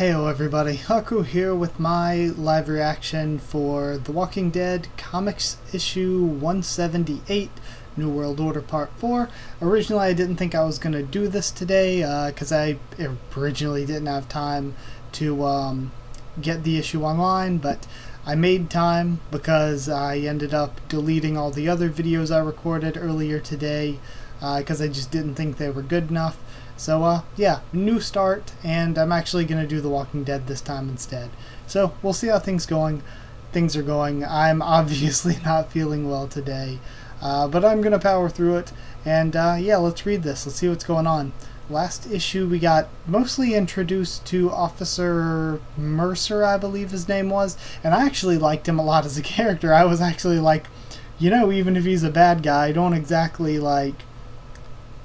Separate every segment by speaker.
Speaker 1: Heyo everybody, Haku here with my live reaction for The Walking Dead Comics issue 178, New World Order Part 4. Originally I didn't think I was going to do this today because I originally didn't have time to get the issue online, but I made time because I ended up deleting all the other videos I recorded earlier today because I just didn't think they were good enough. So yeah, new start, and I'm actually going to do The Walking Dead this time instead. So we'll see how things are going. I'm obviously not feeling well today, but I'm going to power through it, and yeah, let's read this. Let's see what's going on. Last issue we got mostly introduced to Officer Mercer, I believe his name was, and I actually liked him a lot as a character. I was actually like, you know, even if he's a bad guy, I don't exactly like...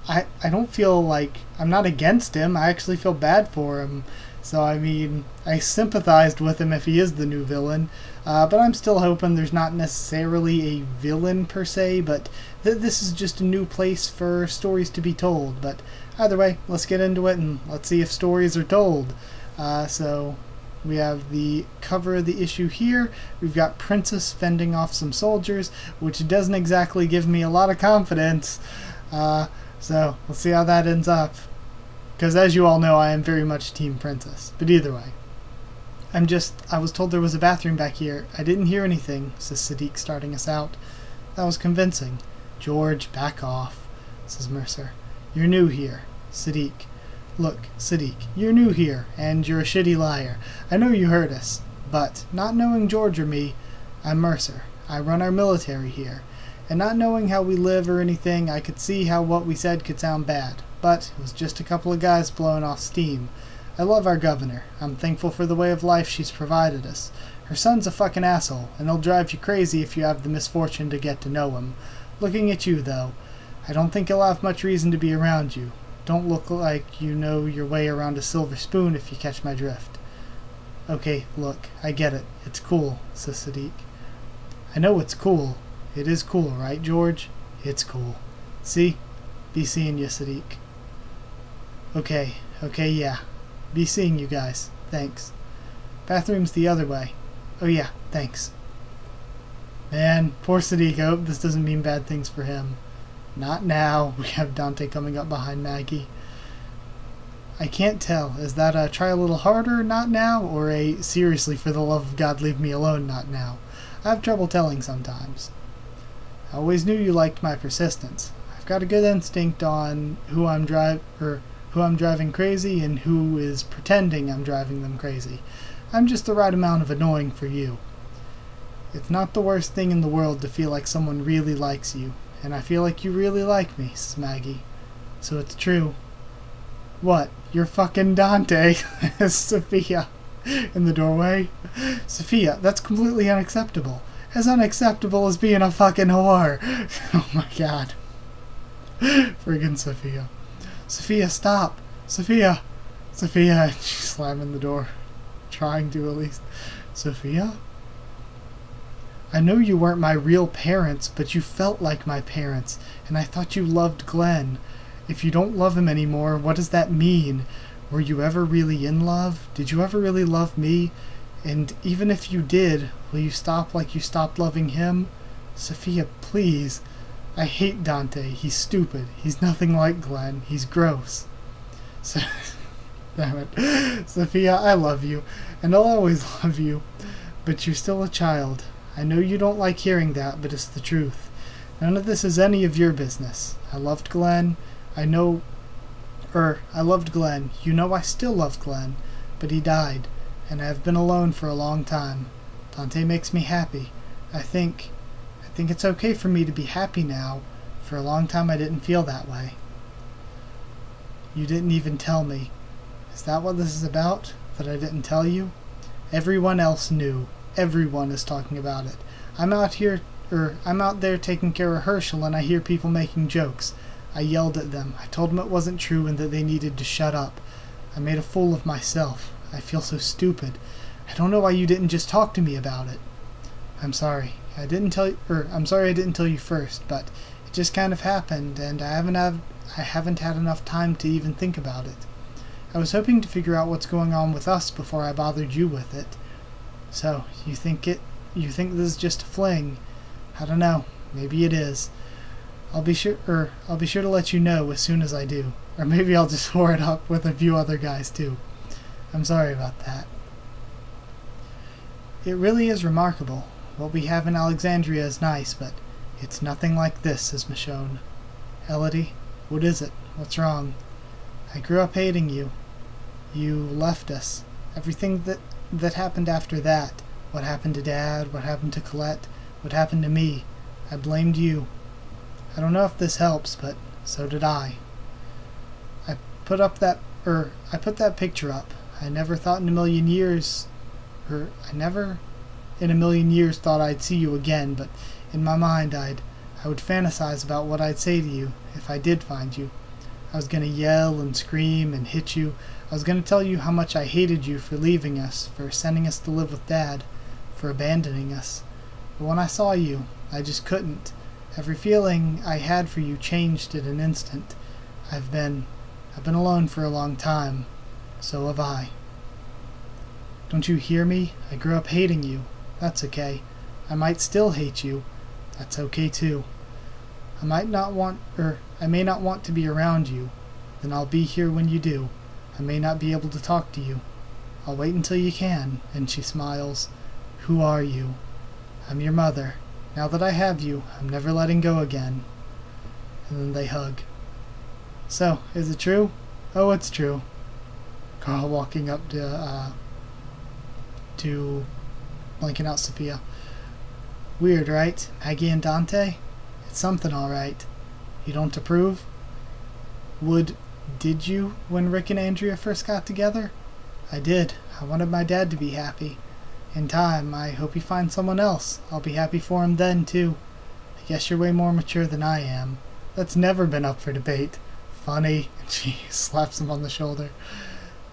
Speaker 1: I don't feel like I'm not against him. I actually feel bad for him. So, I mean, I sympathized with him if he is the new villain. But I'm still hoping there's not necessarily a villain per se, but this is just a new place for stories to be told. But either way, let's get into it and let's see if stories are told. So we have the cover of the issue here. We've got Princess fending off some soldiers, which doesn't exactly give me a lot of confidence. So, let's see how that ends up. Because as you all know, I am very much Team Princess. But either way. I was told there was a bathroom back here. I didn't hear anything, says Sadiq, starting us out. That was convincing. George, back off, says Mercer. You're new here. Sadiq. Look, Sadiq, you're new here, and you're a shitty liar. I know you heard us, but not knowing George or me, I'm Mercer. I run our military here. And not knowing how we live or anything, I could see how what we said could sound bad. But it was just a couple of guys blowing off steam. I love our governor. I'm thankful for the way of life she's provided us. Her son's a fucking asshole, and he'll drive you crazy if you have the misfortune to get to know him. Looking at you, though, I don't think he'll have much reason to be around you. Don't look like you know your way around a silver spoon, if you catch my drift. Okay, look, I get it. It's cool, says Sadiq. I know it's cool. It is cool, right, George? It's cool. See? Be seeing you, Sadiq. Okay, yeah. Be seeing you guys. Thanks. Bathroom's the other way. Oh yeah, thanks. Man, poor Sadiq. I hope this doesn't mean bad things for him. Not now. We have Dante coming up behind Maggie. I can't tell. Is that a try a little harder, not now, or a seriously, for the love of God, leave me alone, not now? I have trouble telling sometimes. I always knew you liked my persistence. I've got a good instinct on who I'm driving crazy and who is pretending I'm driving them crazy. I'm just the right amount of annoying for you. It's not the worst thing in the world to feel like someone really likes you, and I feel like you really like me, says Maggie. So it's true. What? You're fucking Dante, says Sophia in the doorway. Sophia, that's completely unacceptable. As unacceptable as being a fucking whore. Oh my god. Friggin' Sophia. Sophia, stop. Sophia. Sophia. She's slamming the door. Trying to, at least. Sophia? I know you weren't my real parents, but you felt like my parents, and I thought you loved Glenn. If you don't love him anymore, what does that mean? Were you ever really in love? Did you ever really love me? And even if you did, will you stop like you stopped loving him? Sophia, please. I hate Dante. He's stupid. He's nothing like Glenn. He's gross. So, damn it. Sophia, I love you, and I'll always love you. But you're still a child. I know you don't like hearing that, but it's the truth. None of this is any of your business. I loved Glenn. I loved Glenn. You know I still love Glenn. But he died. And I have been alone for a long time. Dante makes me happy. I think it's okay for me to be happy now. For a long time I didn't feel that way. You didn't even tell me. Is that what this is about? That I didn't tell you? Everyone else knew. Everyone is talking about it. I'm out there taking care of Herschel, and I hear people making jokes. I yelled at them. I told them it wasn't true and that they needed to shut up. I made a fool of myself. I feel so stupid. I don't know why you didn't just talk to me about it. I'm sorry. I'm sorry I didn't tell you first, but it just kind of happened, and I haven't had enough time to even think about it. I was hoping to figure out what's going on with us before I bothered you with it. So, you think this is just a fling? I don't know. Maybe it is. I'll be sure to let you know as soon as I do. Or maybe I'll just whore it up with a few other guys too. I'm sorry about that. It really is remarkable. What we have in Alexandria is nice, but it's nothing like this, says Michonne. Elodie, what is it? What's wrong? I grew up hating you. You left us. Everything that happened after that. What happened to Dad, what happened to Colette, what happened to me. I blamed you. I don't know if this helps, but so did I. I put that picture up. I never in a million years thought I'd see you again, but in my mind I would fantasize about what I'd say to you if I did find you. I was going to yell and scream and hit you. I was going to tell you how much I hated you for leaving us, for sending us to live with Dad, for abandoning us. But when I saw you, I just couldn't. Every feeling I had for you changed in an instant. I've been alone for a long time. So have I. Don't you hear me? I grew up hating you. That's okay. I might still hate you. That's okay too. I may not want to be around you. Then I'll be here when you do. I may not be able to talk to you. I'll wait until you can. And she smiles. Who are you? I'm your mother. Now that I have you, I'm never letting go again. And then they hug. So, is it true? Oh, it's true. Carl walking up to blanking out Sophia. Weird, right? Maggie and Dante? It's something, all right. You don't approve? Did you when Rick and Andrea first got together? I did. I wanted my dad to be happy. In time, I hope he finds someone else. I'll be happy for him then, too. I guess you're way more mature than I am. That's never been up for debate. Funny. And she slaps him on the shoulder.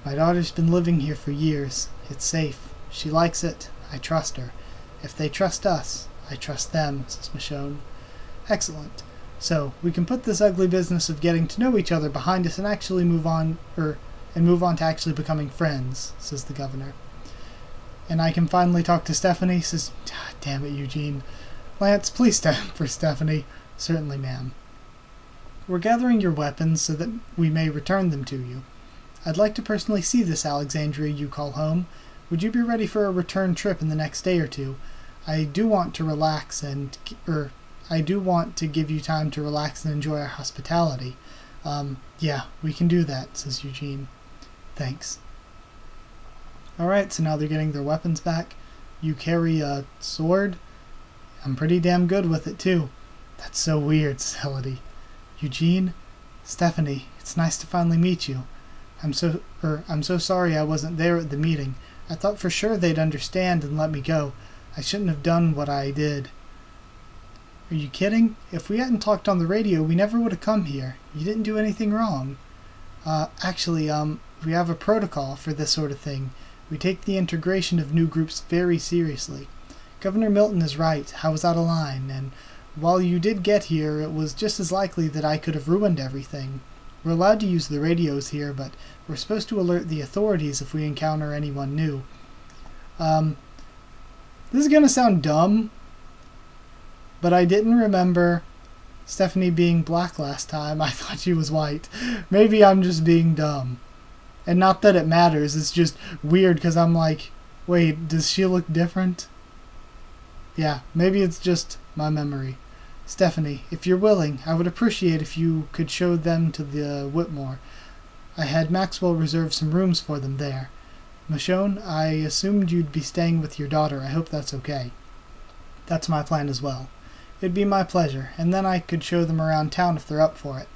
Speaker 1: My daughter's been living here for years. It's safe. She likes it. I trust her. If they trust us, I trust them, says Michonne. Excellent. So, we can put this ugly business of getting to know each other behind us and actually move on to actually becoming friends, says the governor. And I can finally talk to Stephanie, says, damn it, Eugene. Lance, please stand for Stephanie. Certainly, ma'am. We're gathering your weapons so that we may return them to you. I'd like to personally see this Alexandria you call home. Would you be ready for a return trip in the next day or two? I do want to give you time to relax and enjoy our hospitality. Yeah, we can do that, says Eugene. Thanks. Alright, so now they're getting their weapons back. You carry a sword? I'm pretty damn good with it, too. That's so weird, says Elodie. Eugene? Stephanie, it's nice to finally meet you. I'm so sorry I wasn't there at the meeting. I thought for sure they'd understand and let me go. I shouldn't have done what I did. Are you kidding? If we hadn't talked on the radio, we never would have come here. You didn't do anything wrong. Actually, we have a protocol for this sort of thing. We take the integration of new groups very seriously. Governor Milton is right. I was out of line, and while you did get here, it was just as likely that I could have ruined everything. We're allowed to use the radios here, but we're supposed to alert the authorities if we encounter anyone new. This is gonna sound dumb, but I didn't remember Stephanie being black last time. I thought she was white. Maybe I'm just being dumb. And not that it matters, it's just weird because I'm like, wait, does she look different? Yeah, maybe it's just my memory. Stephanie, if you're willing, I would appreciate if you could show them to the Whitmore. I had Maxwell reserve some rooms for them there. Michonne, I assumed you'd be staying with your daughter. I hope that's okay. That's my plan as well. It'd be my pleasure, and then I could show them around town if they're up for it.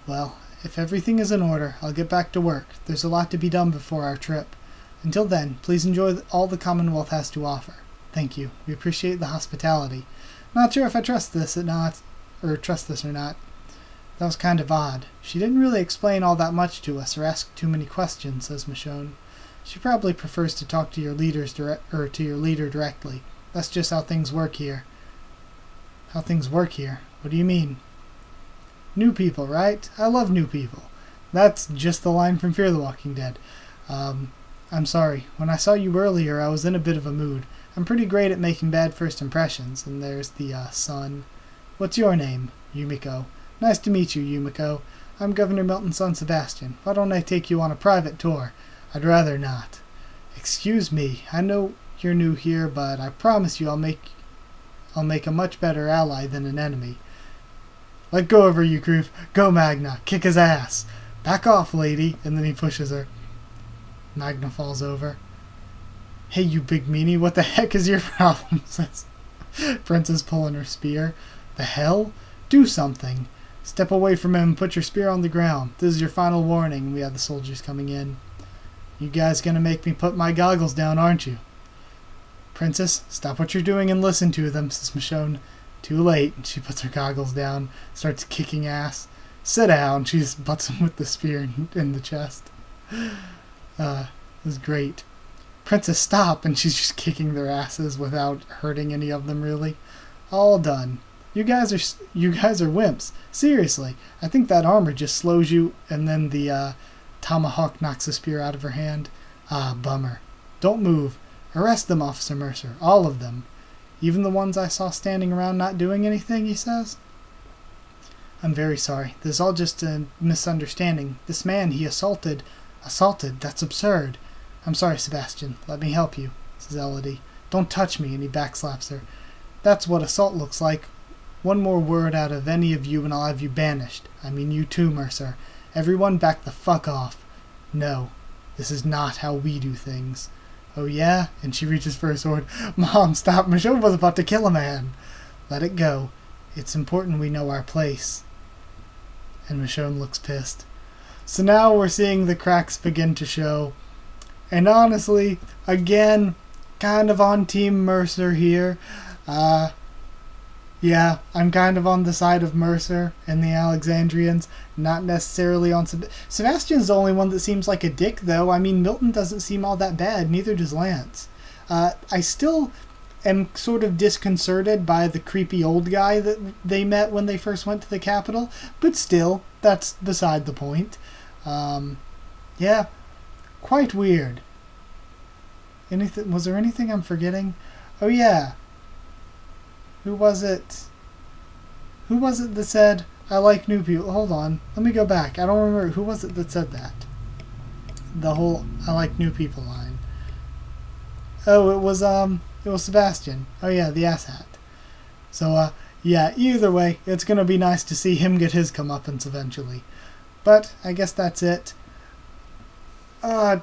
Speaker 1: Well, if everything is in order, I'll get back to work. There's a lot to be done before our trip. Until then, please enjoy all the Commonwealth has to offer. Thank you. We appreciate the hospitality. Not sure if I trust this or not. That was kind of odd. She didn't really explain all that much to us or ask too many questions, says Michonne. She probably prefers to talk to your leader directly. That's just how things work here. How things work here? What do you mean? New people, right? I love new people. That's just the line from Fear the Walking Dead. I'm sorry. When I saw you earlier, I was in a bit of a mood. I'm pretty great at making bad first impressions. And there's the son. What's your name? Yumiko. Nice to meet you, Yumiko. I'm Governor Milton's son, Sebastian. Why don't I take you on a private tour? I'd rather not. Excuse me. I know you're new here, but I promise you I'll make a much better ally than an enemy. Let go of her, you creep. Go, Magna. Kick his ass. Back off, lady. And then he pushes her. Magna falls over. Hey, you big meanie. What the heck is your problem? Says Princess pulling her spear. The hell? Do something. Step away from him and put your spear on the ground. This is your final warning. We have the soldiers coming in. You guys gonna make me put my goggles down, aren't you? Princess, stop what you're doing and listen to them, says Michonne. Too late. She puts her goggles down, starts kicking ass. Sit down. She just butts him with the spear in the chest. It was great. Princess, stop! And she's just kicking their asses without hurting any of them, really. All done. You guys are wimps. Seriously, I think that armor just slows you. And then the tomahawk knocks the spear out of her hand. Ah, bummer. Don't move. Arrest them, Officer Mercer. All of them. Even the ones I saw standing around not doing anything, he says. I'm very sorry. This is all just a misunderstanding. This man he assaulted. Assaulted? That's absurd. I'm sorry, Sebastian. Let me help you, says Elodie. Don't touch me, and he backslaps her. That's what assault looks like. One more word out of any of you and I'll have you banished. I mean you too, Mercer. Everyone back the fuck off. No, this is not how we do things. Oh yeah? And she reaches for her sword. Mom, stop. Michonne was about to kill a man. Let it go. It's important we know our place. And Michonne looks pissed. So now we're seeing the cracks begin to show. And honestly, again, kind of on Team Mercer here. Yeah, I'm kind of on the side of Mercer and the Alexandrians, not necessarily on Sebastian's the only one that seems like a dick, though. I mean, Milton doesn't seem all that bad, neither does Lance. I still am sort of disconcerted by the creepy old guy that they met when they first went to the Capitol, but still, that's beside the point. Yeah, quite weird. Was there anything I'm forgetting? Oh yeah. Who was it that said, I like new people? Hold on. Let me go back. I don't remember. Who was it that said that? The whole, I like new people line. Oh, it was Sebastian. Oh yeah, the asshat. So, yeah, either way, it's gonna be nice to see him get his comeuppance eventually. But, I guess that's it. I'm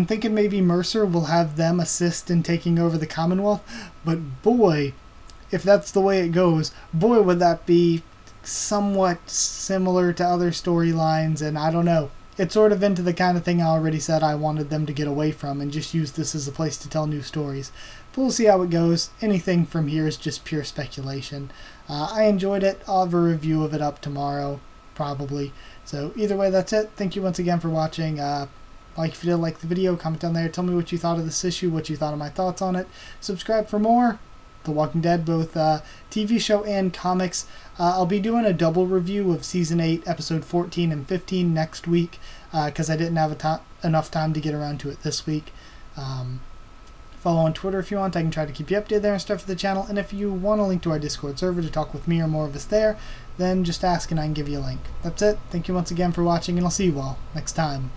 Speaker 1: thinking maybe Mercer will have them assist in taking over the Commonwealth, but boy, if that's the way it goes, boy would that be somewhat similar to other storylines, and I don't know. It's sort of into the kind of thing I already said I wanted them to get away from and just use this as a place to tell new stories. But we'll see how it goes. Anything from here is just pure speculation. I enjoyed it. I'll have a review of it up tomorrow, probably. So either way, that's it. Thank you once again for watching. Like if you did like the video, comment down there. Tell me what you thought of this issue, what you thought of my thoughts on it. Subscribe for more. The Walking Dead, both TV show and comics. I'll be doing a double review of Season 8, Episode 14 and 15 next week because I didn't have enough time to get around to it this week. Follow on Twitter if you want. I can try to keep you updated there and stuff for the channel. And if you want a link to our Discord server to talk with me or more of us there, then just ask and I can give you a link. That's it. Thank you once again for watching, and I'll see you all next time.